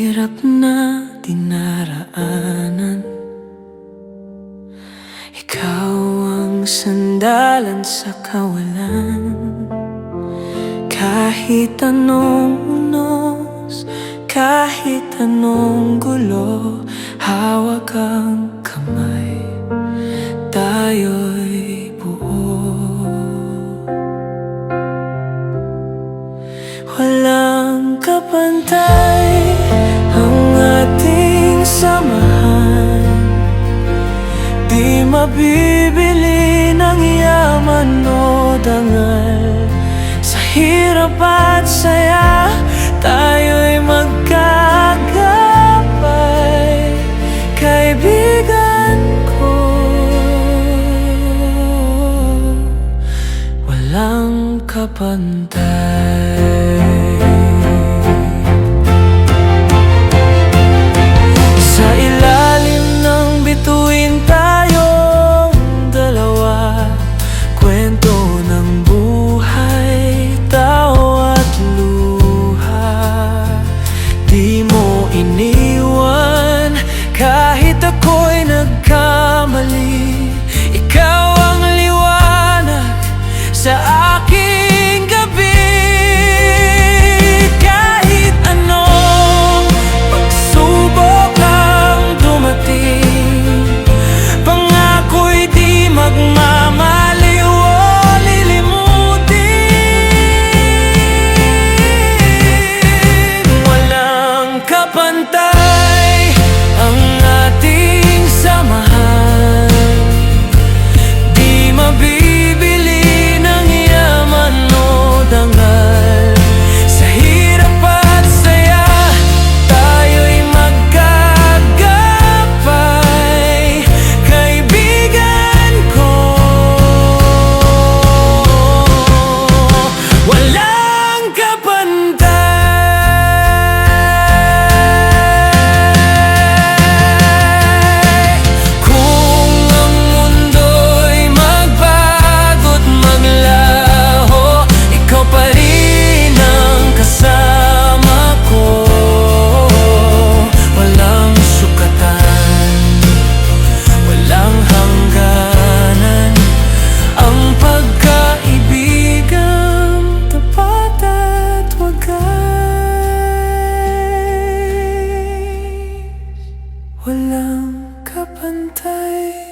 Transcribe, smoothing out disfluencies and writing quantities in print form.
hirap na dinaraanan, ikaw ang sandalan sa kawalan. Kahit anong unos, kahit anong gulo, hawak ang kamay, tayo'y buo. Walang kapantay ang ating samahan, di mabibili ng yaman o dangal. Sa hirap at saya, tayo'y magkagabay, kaibigan ko. Walang kapantay. Sa ilalim ng bituin tayong dalawa, kwento ng buhay, tawa at luha. Di mo iniwan kahit ako'y nagkamali. Ikaw ang liwanag sa aking gabi. Kahit anong pagsubok ang dumating, pangako'y di magmamaliw o lilimutin. Walang kapantay ang ating samahan, di mabibili ng yaman o dangal. Sa hirap at saya, tayo'y magkagabay, kaibigan ko. Walang kapantay. Kung ang mundo'y magbago't maglaho, ikaw pa rin ang kasama ko. Walang sukatan, walang hangganan, ang pagkaibigan, tapat at wagas. Walang kapantay.